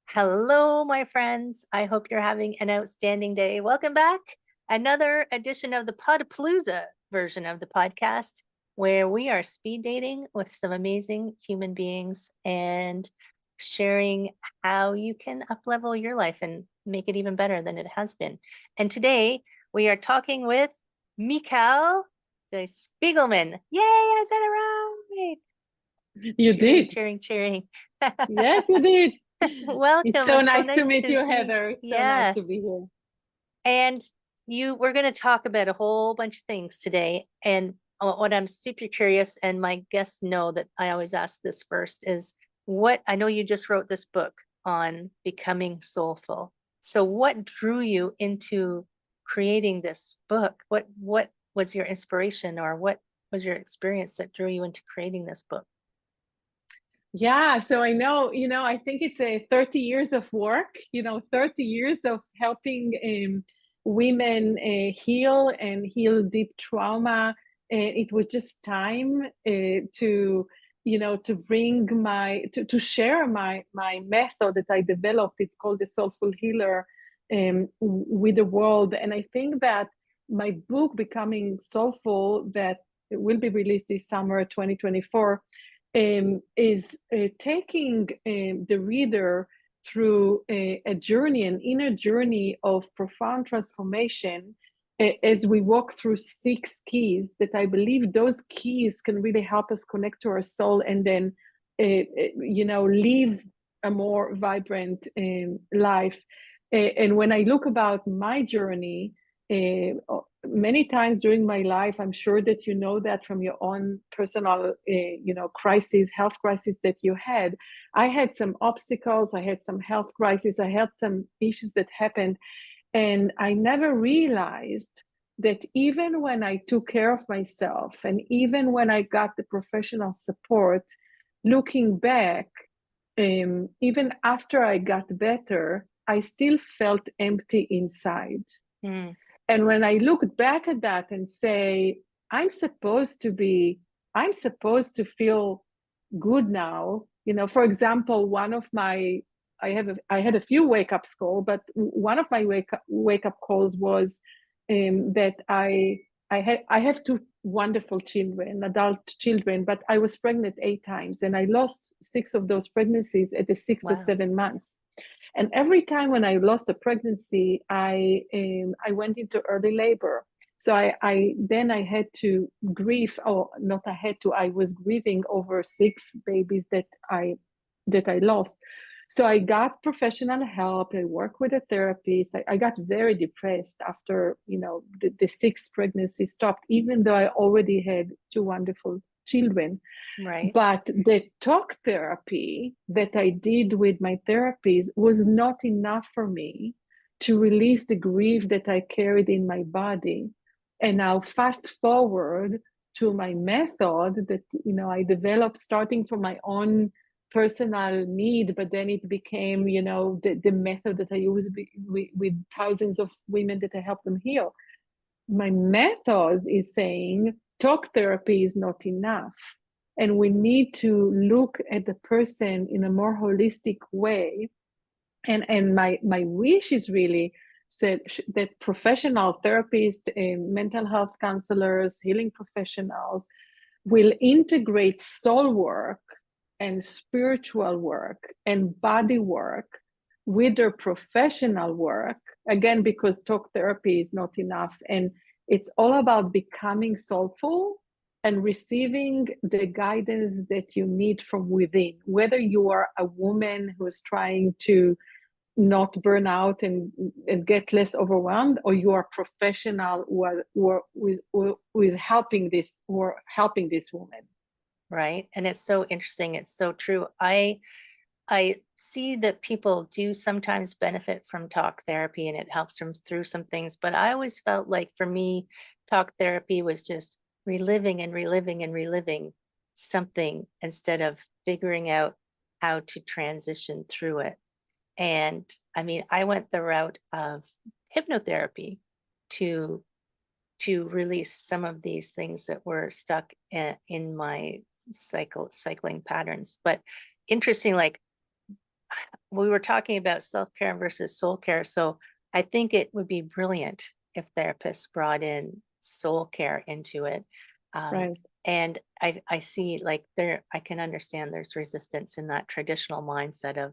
Hello, my friends. I hope you're having an outstanding day. Welcome back. Another edition of the Podpalooza version of the podcast, where we are speed dating with some amazing human beings and sharing how you can uplevel your life and make it even better than it has been. And today we are talking with Michal, the Spiegelman. Yay, I said it right. You Cheering, did. cheering, cheering. Yes, you did. It's Welcome. so It's so nice to nice meet to you, see. Heather. It's so nice Yes. to be here. And we're going to talk about a whole bunch of things today. And what I'm super curious, and my guests know that I always ask this first, is what I know you just wrote this book on becoming soulful. So what drew you into creating this book? What was your inspiration, or what was your experience that drew you into creating this book? Yeah, so I know, I think it's a 30 years of work, 30 years of helping women heal and heal deep trauma. And it was just time to bring to share my method that I developed. It's called the Soulful Healer with the world. And I think that my book, Becoming Soulful, that will be released this summer 2024, is taking the reader through a journey, an inner journey of profound transformation, as we walk through 6 keys that I believe those keys can really help us connect to our soul and then, live a more vibrant life. And when I look about my journey, many times during my life, I'm sure that you know that from your own personal, crisis, health crisis that you had. I had some obstacles, I had some health crisis, I had some issues that happened, and I never realized that even when I took care of myself, and even when I got the professional support, looking back, even after I got better, I still felt empty inside. Mm. And when I look back at that and say, I'm supposed to feel good now. For example, I had a few wake up calls, but one of my wake up calls was that I have 2 wonderful children, adult children, but I was pregnant 8 times, and I lost 6 of those pregnancies at the 6 or Wow. 7 months. And every time when I lost a pregnancy, I went into early labor. So I had to grieve, or not I had to, I was grieving over 6 babies that I lost. So I got professional help. I worked with a therapist. I got very depressed after, the 6th pregnancy stopped, even though I already had 2 wonderful children. Right. But the talk therapy that I did with my therapist was not enough for me to release the grief that I carried in my body. And now fast forward to my method that I developed starting from my own personal need, but then it became the method that I use with thousands of women that I help them heal. My method is saying talk therapy is not enough, and we need to look at the person in a more holistic way. And my wish is really that professional therapists and mental health counselors, healing professionals will integrate soul work and spiritual work and body work with their professional work, again, because talk therapy is not enough. And it's all about becoming soulful and receiving the guidance that you need from within, whether you are a woman who is trying to not burn out and get less overwhelmed, or you are a professional who is helping this woman. Right. And it's so interesting. It's so true. I see that people do sometimes benefit from talk therapy and it helps them through some things, but I always felt like for me, talk therapy was just reliving and reliving and reliving something instead of figuring out how to transition through it. And I mean, I went the route of hypnotherapy to release some of these things that were stuck in my cycling patterns. But interesting, like we were talking about self-care versus soul care. So I think it would be brilliant if therapists brought in soul care into it. Um, Right. and I see like I can understand there's resistance in that traditional mindset of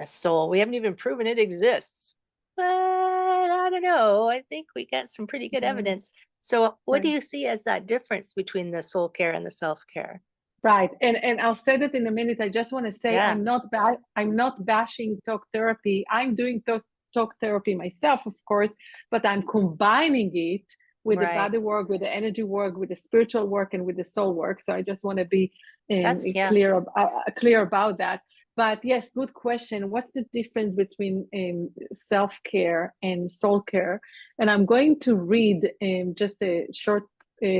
a soul. We haven't even proven it exists. But I don't know. I think we got some pretty good Mm, evidence. So what do right. you see as that difference between the soul care and the self-care? Right. And I'll say that in a minute. I just want to say Yeah, I'm not bashing talk therapy. I'm doing talk therapy myself, of course, but I'm combining it with the right. body work, with the energy work, with the spiritual work, and with the soul work. So I just want to be That's yeah, clear about that. But yes, good question. What's the difference between self care and soul care? And I'm going to read just a short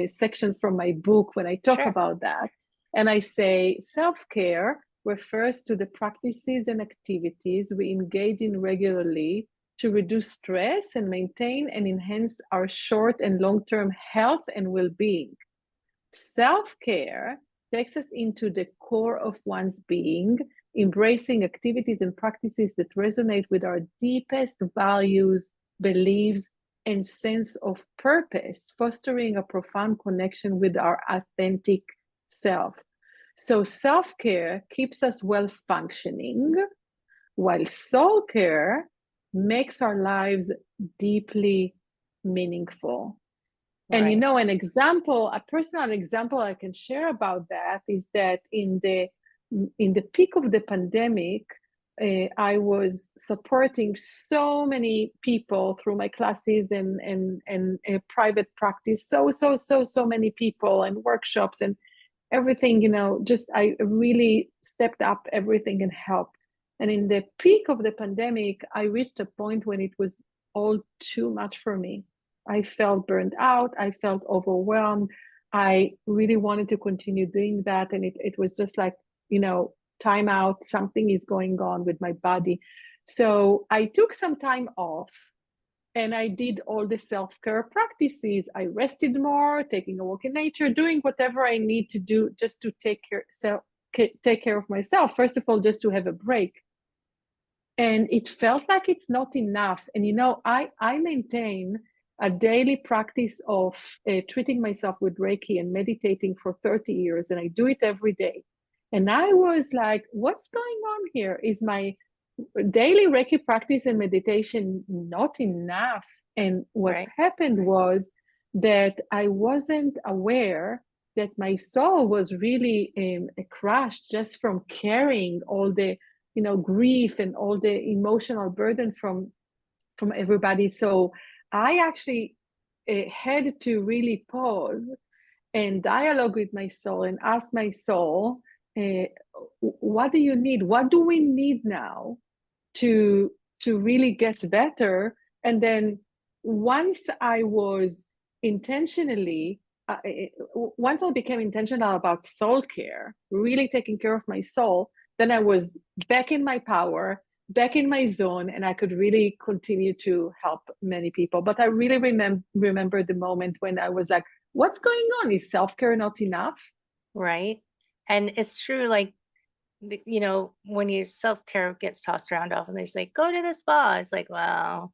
section from my book when I talk sure. about that. And I say self care refers to the practices and activities we engage in regularly to reduce stress and maintain and enhance our short and long term health and well being. Self care takes us into the core of one's being, embracing activities and practices that resonate with our deepest values, beliefs, and sense of purpose, fostering a profound connection with our authentic self. So, self care keeps us well functioning, while soul care makes our lives deeply meaningful. And Right. a personal example I can share about that is that in the peak of the pandemic, I was supporting so many people through my classes and private practice. So many people and workshops and everything. Just I really stepped up everything and helped. And in the peak of the pandemic, I reached a point when it was all too much for me. I felt burned out. I felt overwhelmed. I really wanted to continue doing that. And it was just like, time out, something is going on with my body. So I took some time off and I did all the self care practices. I rested more, taking a walk in nature, doing whatever I need to do just to take care of myself. First of all, just to have a break. And it felt like it's not enough. And I maintain a daily practice of treating myself with Reiki and meditating for 30 years, and I do it every day. And I was like, what's going on here? Is my daily Reiki practice and meditation not enough? And what Right. happened was that I wasn't aware that my soul was really crushed just from carrying all the grief and all the emotional burden from everybody. So I actually had to really pause and dialogue with my soul and ask my soul, uh, what do you need? What do we need now to really get better? And then once I was intentionally once I became intentional about soul care, really taking care of my soul, then I was back in my power, back in my zone, and I could really continue to help many people. But I really remember the moment when I was like, what's going on? Is self-care not enough? Right. And it's true, like, when your self-care gets tossed around often, they say, go to the spa. It's like, well,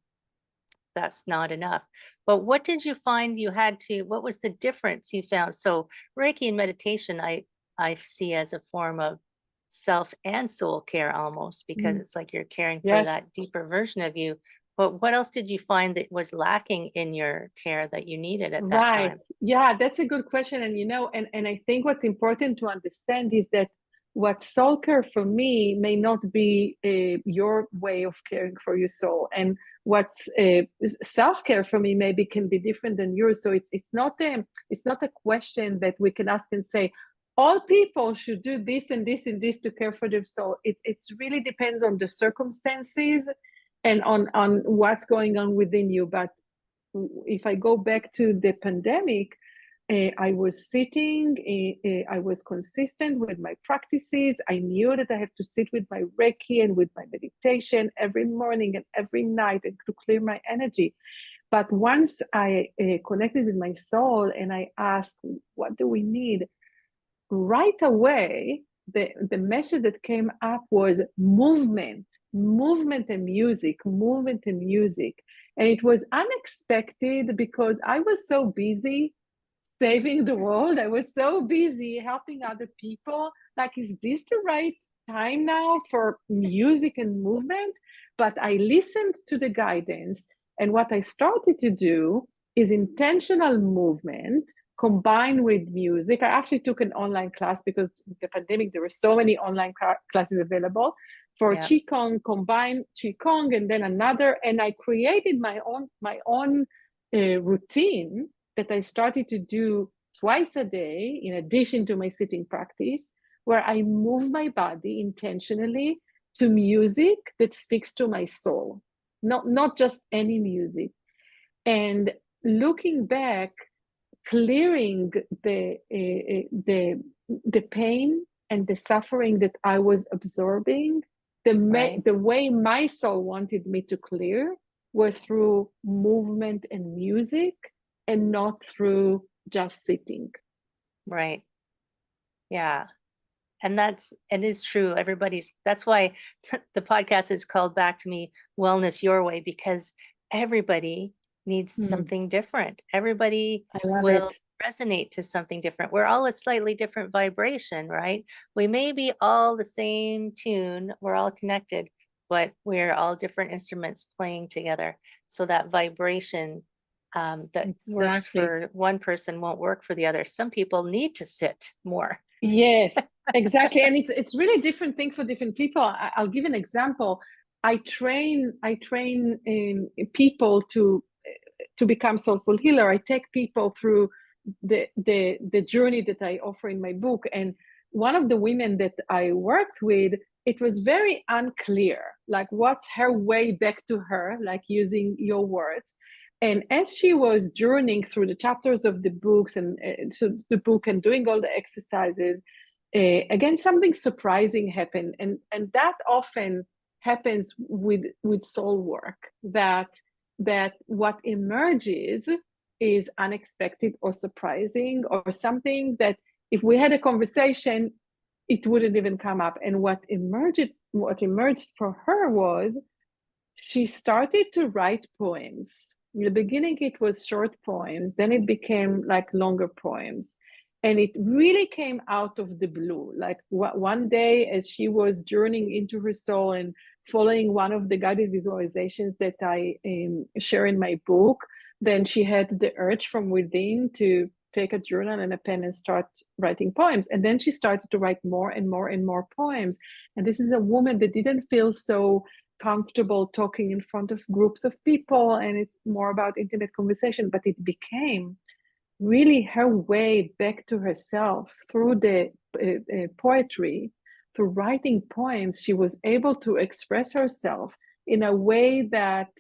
that's not enough. But what did you find what was the difference you found? So Reiki and meditation, I see as a form of self and soul care almost, because Mm, it's like you're caring for yes. that deeper version of you. But what else did you find that was lacking in your care that you needed at that Right. time? Yeah, that's a good question. And and I think what's important to understand is that what soul care for me may not be your way of caring for your soul, and what's self care for me maybe can be different than yours. So it's not a question that we can ask and say all people should do this and this and this to care for their soul. It really depends on the circumstances and on what's going on within you. But if I go back to the pandemic, I was sitting, I was consistent with my practices. I knew that I have to sit with my Reiki and with my meditation every morning and every night and to clear my energy. But once I connected with my soul and I asked, what do we need? Right away, the message that came up was movement, movement and music, movement and music. And it was unexpected because I was so busy saving the world. I was so busy helping other people. Like, is this the right time now for music and movement? But I listened to the guidance. And what I started to do is intentional movement combined with music. I actually took an online class because the pandemic, there were so many online classes available for Yeah. Qigong, combined Qigong, and then another. And I created my own routine that I started to do twice a day, in addition to my sitting practice, where I move my body intentionally to music that speaks to my soul, not just any music. And looking back, clearing the pain and the suffering that I was absorbing, Right. the way my soul wanted me to clear was through movement and music, and not through just sitting. Right. Yeah. And it is true. That's why the podcast is called Back to Me Wellness Your Way, because everybody needs Mm, something different. Everybody I love will it. resonate to something different. We're all a slightly different vibration, right? We may be all the same tune, we're all connected, but we're all different instruments playing together. So that vibration that works Exactly. for one person won't work for the other. Some people need to sit more. Yes, exactly. And it's really different thing for different people. I'll give an example. I train people to become soulful healer. I take people through the journey that I offer in my book. And one of the women that I worked with, it was very unclear, like what's her way back to her, like using your words. And as she was journeying through the chapters of the books and so the book and doing all the exercises, again something surprising happened, and that often happens with soul work, that what emerges is unexpected or surprising, or something that if we had a conversation it wouldn't even come up. And what emerged for her was she started to write poems. In the beginning, it was short poems, then it became like longer poems. And it really came out of the blue. Like one day, as she was journeying into her soul and following one of the guided visualizations that I share in my book, then she had the urge from within to take a journal and a pen and start writing poems. And then she started to write more and more and more poems. And this is a woman that didn't feel so comfortable talking in front of groups of people, and it's more about intimate conversation, but it became really her way back to herself through the poetry. Through writing poems, she was able to express herself in a way that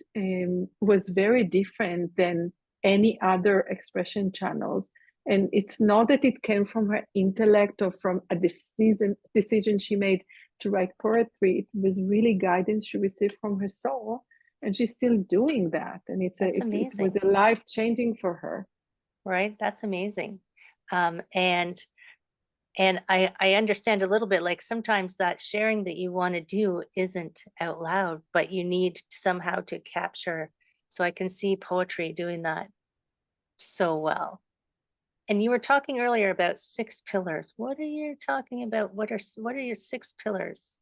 was very different than any other expression channels. And it's not that it came from her intellect or from a decision she made to write poetry. It was really guidance she received from her soul, and she's still doing that. And That's it was amazing. a life changing for her. Right? That's amazing. Um, and and I understand a little bit, like sometimes that sharing that you want to do isn't out loud, but you need somehow to capture. So I can see poetry doing that so well. And you were talking earlier about six pillars. What are you talking about? What are your six pillars?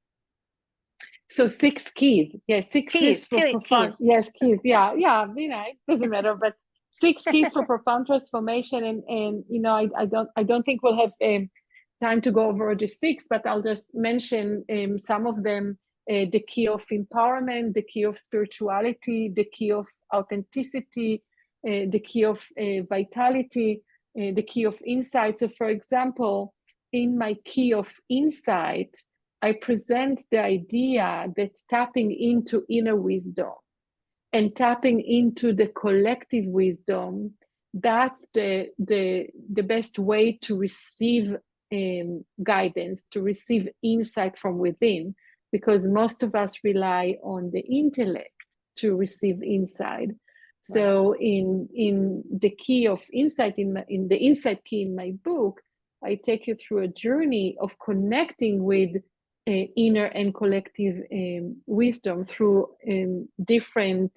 So 6 keys. Yes, six keys Keys, for profound. keys. Yes, keys. Yeah, yeah. It doesn't matter, but 6 keys for profound transformation. And I don't think we'll have time to go over the six, but I'll just mention some of them. The key of empowerment, the key of spirituality, the key of authenticity, the key of vitality, the key of insight. So, for example, in my key of insight, I present the idea that tapping into inner wisdom and tapping into the collective wisdom, that's the best way to receive guidance, to receive insight from within, because most of us rely on the intellect to receive insight. Right. So in the key of insight, in the insight key in my book, I take you through a journey of connecting with inner and collective wisdom through different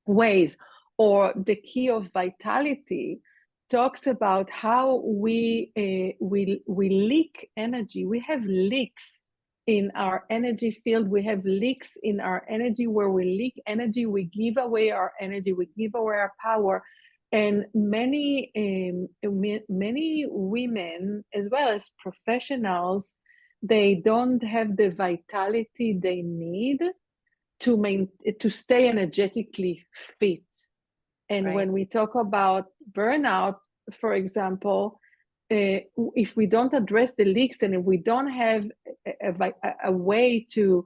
ways. Or the key of vitality talks about how we leak energy. We have leaks in our energy field. We have leaks in our energy. Where we leak energy, we give away our energy, we give away our power. And many women, as well as professionals, they don't have the vitality they need to stay energetically fit. And Right. when we talk about burnout, for example, if we don't address the leaks, and if we don't have a way to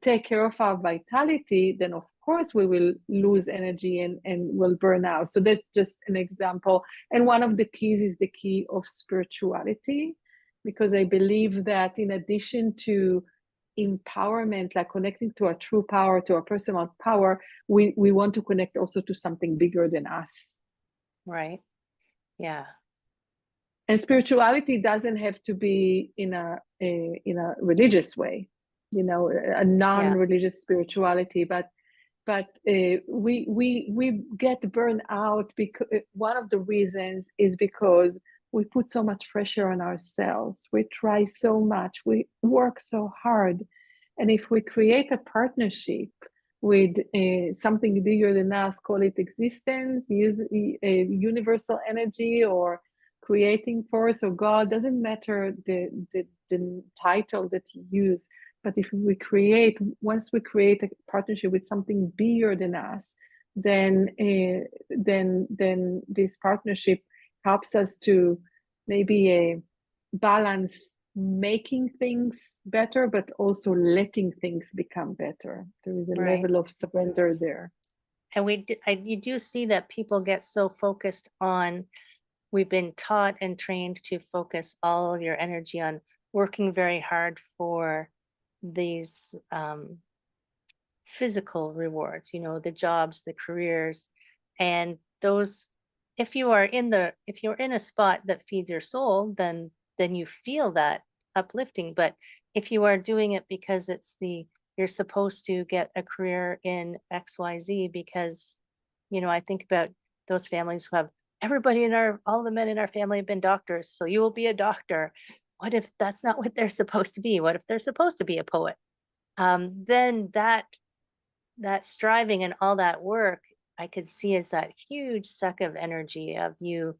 take care of our vitality, then of course we will lose energy and will burn out. So that's just an example. And one of the keys is the key of spirituality, because I believe that in addition to empowerment, like connecting to our true power, to our personal power, we want to connect also to something bigger than us. Right. Yeah. And spirituality doesn't have to be in a religious way, a Yeah. non-religious spirituality, but we get burned out because one of the reasons is because we put so much pressure on ourselves. We try so much, we work so hard. And if we create a partnership with something bigger than us, call it existence, use universal energy, or creating force, or God, doesn't matter the title that you use. But if once we create a partnership with something bigger than us, then this partnership helps us to maybe balance making things better, but also letting things become better. There is a Right. level of surrender there. And you do see that people get so focused on, we've been taught and trained to focus all of your energy on working very hard for these physical rewards, the jobs, the careers, and those, if you're in a spot that feeds your soul, then you feel that uplifting. But if you are doing it because you're supposed to get a career in XYZ, because I think about those families who have, all the men in our family have been doctors, so you will be a doctor. What if that's not what they're supposed to be? What if they're supposed to be a poet? Then that striving and all that work, I could see as that huge suck of energy of you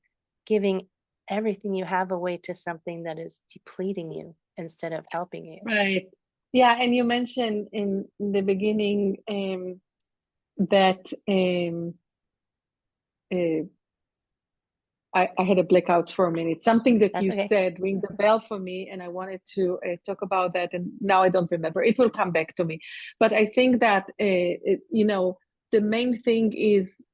giving everything you have away to something that is depleting you instead of helping you. Right. Yeah, and you mentioned in the beginning that uh, I had a blackout for a minute. Something that That's you okay. said ring the bell for me, and I wanted to talk about that. And now I don't remember. It will come back to me. But I think that the main thing is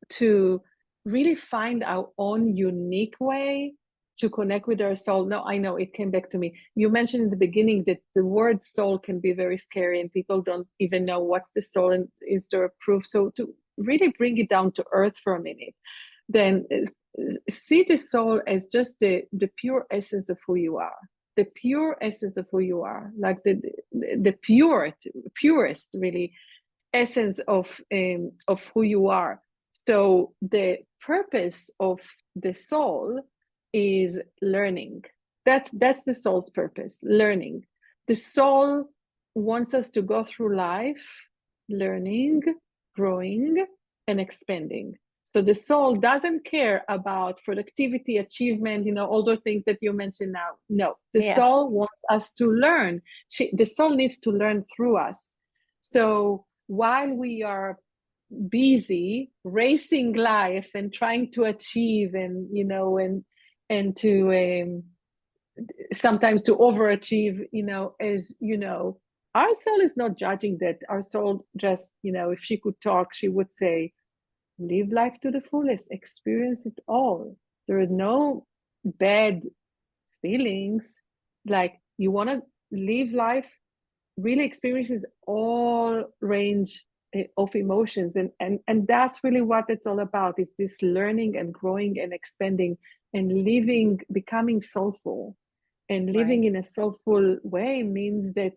to really find our own unique way to connect with our soul. No, I know it came back to me. You mentioned in the beginning that the word soul can be very scary, and people don't even know what's the soul and is there a proof. So to really bring it down to earth for a minute, then see the soul as just the pure essence of who you are, the pure essence of who you are, like the purest really essence of who you are. So the purpose of the soul is learning. That's the soul's purpose, learning. The soul wants us to go through life learning, growing, and expanding. So the soul doesn't care about productivity, achievement, all the things that you mentioned now. No, the Yeah. soul wants us to learn. The soul needs to learn through us. So while we are busy racing life and trying to achieve, and to sometimes to overachieve, as our soul is not judging that. Our soul just, if she could talk, she would say, live life to the fullest, experience it all. There are no bad feelings. Like, you want to live life, really experiences all range of emotions, and that's really what it's all about. It's this learning and growing and expanding. and living, becoming soulful, and living Right. in a soulful way means that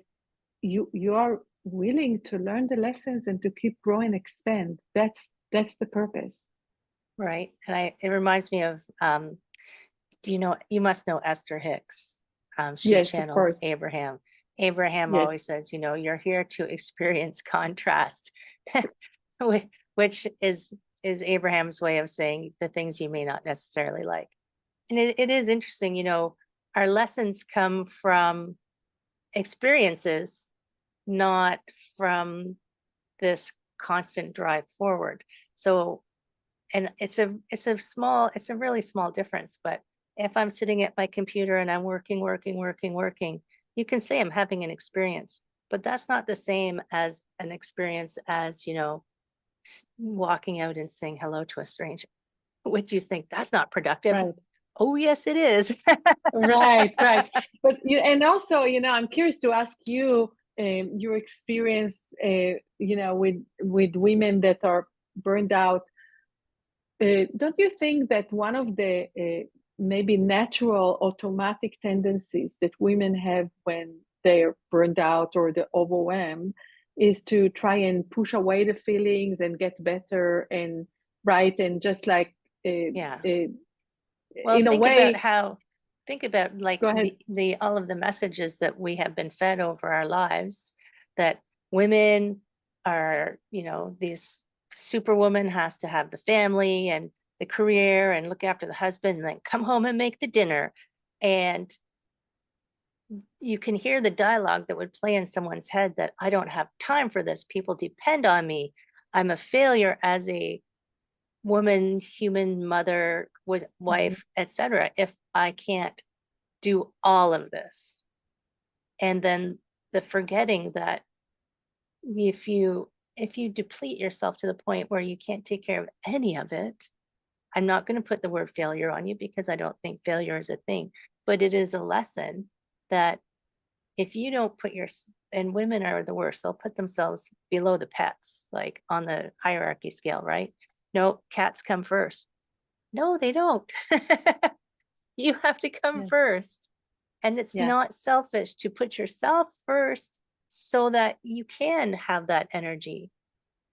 you are willing to learn the lessons and to keep growing, expand. That's the purpose. Right. And it reminds me of, do you know, you must know Esther Hicks. She Yes, of channels course. Abraham. Abraham Yes, always says, you're here to experience contrast, which is Abraham's way of saying the things you may not necessarily like. And it is interesting, our lessons come from experiences, not from this constant drive forward. So, and it's a really small difference, but if I'm sitting at my computer and I'm working, you can say I'm having an experience, but that's not the same as an experience as, walking out and saying hello to a stranger. Would you think that's not productive? right. Oh, yes, it is. Right, right. But and also, I'm curious to ask you your experience, with women that are burned out. Don't you think that one of the maybe natural automatic tendencies that women have when they're burned out or they're overwhelmed is to try and push away the feelings and get better, and right, and just like Yeah. uh, Well, in a way, think about like go ahead. the all of the messages that we have been fed over our lives that women are, these superwoman has to have the family and the career and look after the husband and then come home and make the dinner. And you can hear the dialogue that would play in someone's head that I don't have time for this. People depend on me. I'm a failure as a woman, human, mother, Mhm. wife, etc. if I can't do all of this. And then the forgetting that if you deplete yourself to the point where you can't take care of any of it, I'm not going to put the word failure on you because I don't think failure is a thing, but it is a lesson that if you don't put and women are the worst, they'll put themselves below the pets, like on the hierarchy scale, right? No, cats come first. No, they don't. You have to come Yes. first. And it's Yeah. not selfish to put yourself first so that you can have that energy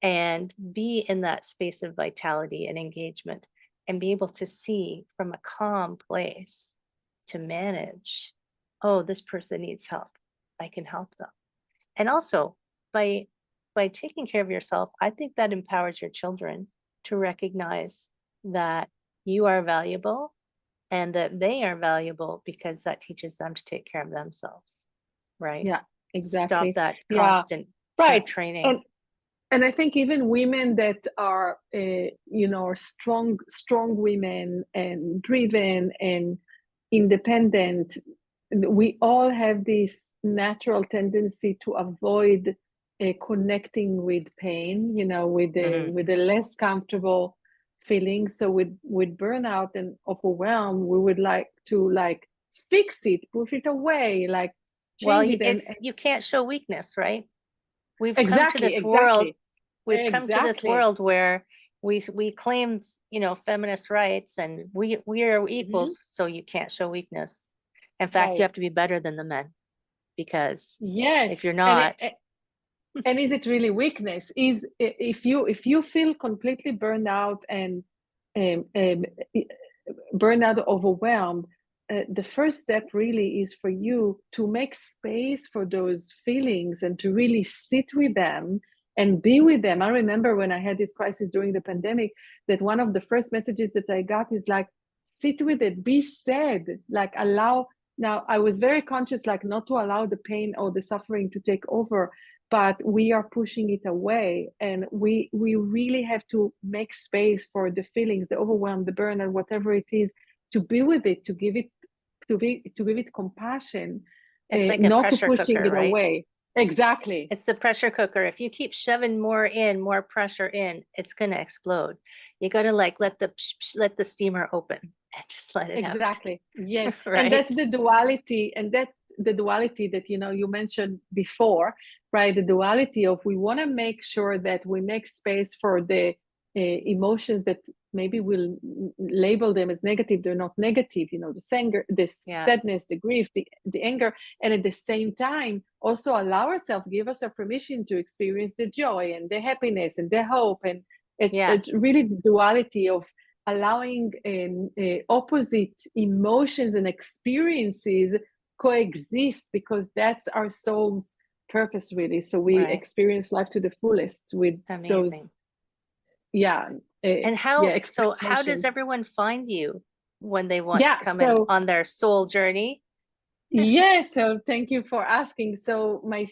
and be in that space of vitality and engagement and be able to see from a calm place to manage. Oh, this person needs help. I can help them. And also by taking care of yourself, I think that empowers your children to recognize that you are valuable and that they are valuable because that teaches them to take care of themselves, right? Yeah, Stop exactly. that Yeah, constant right. training. And I think even women that are, strong women and driven and independent, we all have this natural tendency to avoid connecting with pain, Mhm. with the less comfortable feeling. So with burnout and overwhelm, we would like to like fix it, push it away, like Well, change it, if and you can't show weakness, right? We've come to exactly, this world, exactly, we've come to this exactly. world where we claim, feminist rights and we are Mhm. equals, so you can't show weakness. In fact, you Right. have to be better than the men because if you're Yes. not, And is it really weakness? Is if you feel completely burned out and um, um, burned out, overwhelmed, the first step really is for you to make space for those feelings and to really sit with them and be with them. I remember when I had this crisis during the pandemic, that one of the first messages that I got is like, sit with it, be sad, like allow. Now, I was very conscious, like not to allow the pain or the suffering to take over, but we are pushing it away, and we really have to make space for the feelings, the overwhelm, the burnout, whatever it is, to be with it, to give it compassion, it's like a not to pressure pushing cooker, it right? away. Exactly. It's the pressure cooker. If you keep shoving more pressure in, it's going to explode. You got to like let the steamer open and just let it out, Exactly. Yes. And right? that's the duality that you mentioned before, right? The duality of we want to make sure that we make space for the emotions that maybe we'll label them as negative. They're not negative, this anger, this Yeah. sadness, the grief, the anger, and at the same time also allow ourselves, give us a permission to experience the joy and the happiness and the hope. And it's Yes. really the duality of allowing opposite emotions and experiences coexist, because that's our soul's purpose, really. So we Right. experience life to the fullest with those, Amazing. yeah, And yeah, so extreme how does emotions. everyone find you when they want to Yeah, come in so on their soul journey? yes, so thank you for asking. So my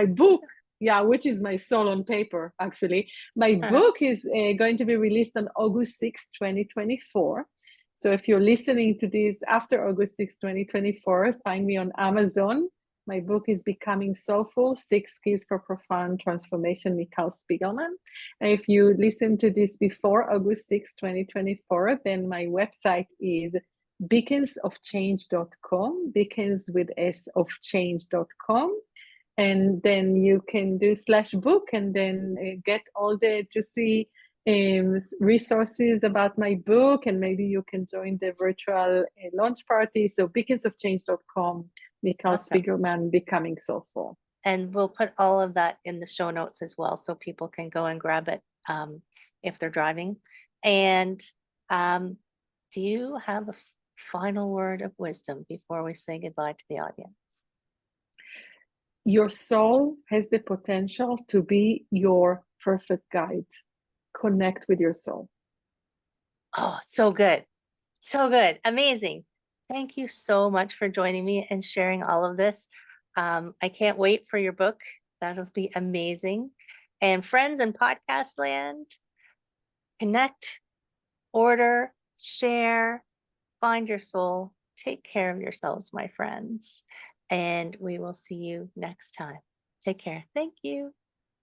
book, yeah, which is my soul on paper, actually. My book is going to be released on August 6th, 2024. So if you're listening to this after August 6th, 2024, find me on Amazon. My book is Becoming Soulful, 6 Keys for Profound Transformation, Michal Spiegelman. And if you listen to this before August 6th, 2024, then my website is beaconsofchange.com, beacons with S of change.com. And then you can do /book and then get all the juicy resources about my book. And maybe you can join the virtual launch party. So beaconsofchange.com, Michal Awesome. Spiegelman, Becoming Soulful. And we'll put all of that in the show notes as well, so people can go and grab it if they're driving. And do you have a final word of wisdom before we say goodbye to the audience? Your soul has the potential to be your perfect guide. Connect with your soul. Oh, so good. So good. Amazing. Thank you so much for joining me and sharing all of this. I can't wait for your book. That'll be amazing. And friends in podcast land, connect, order, share, find your soul. Take care of yourselves, my friends. And we will see you next time. Take care. Thank you.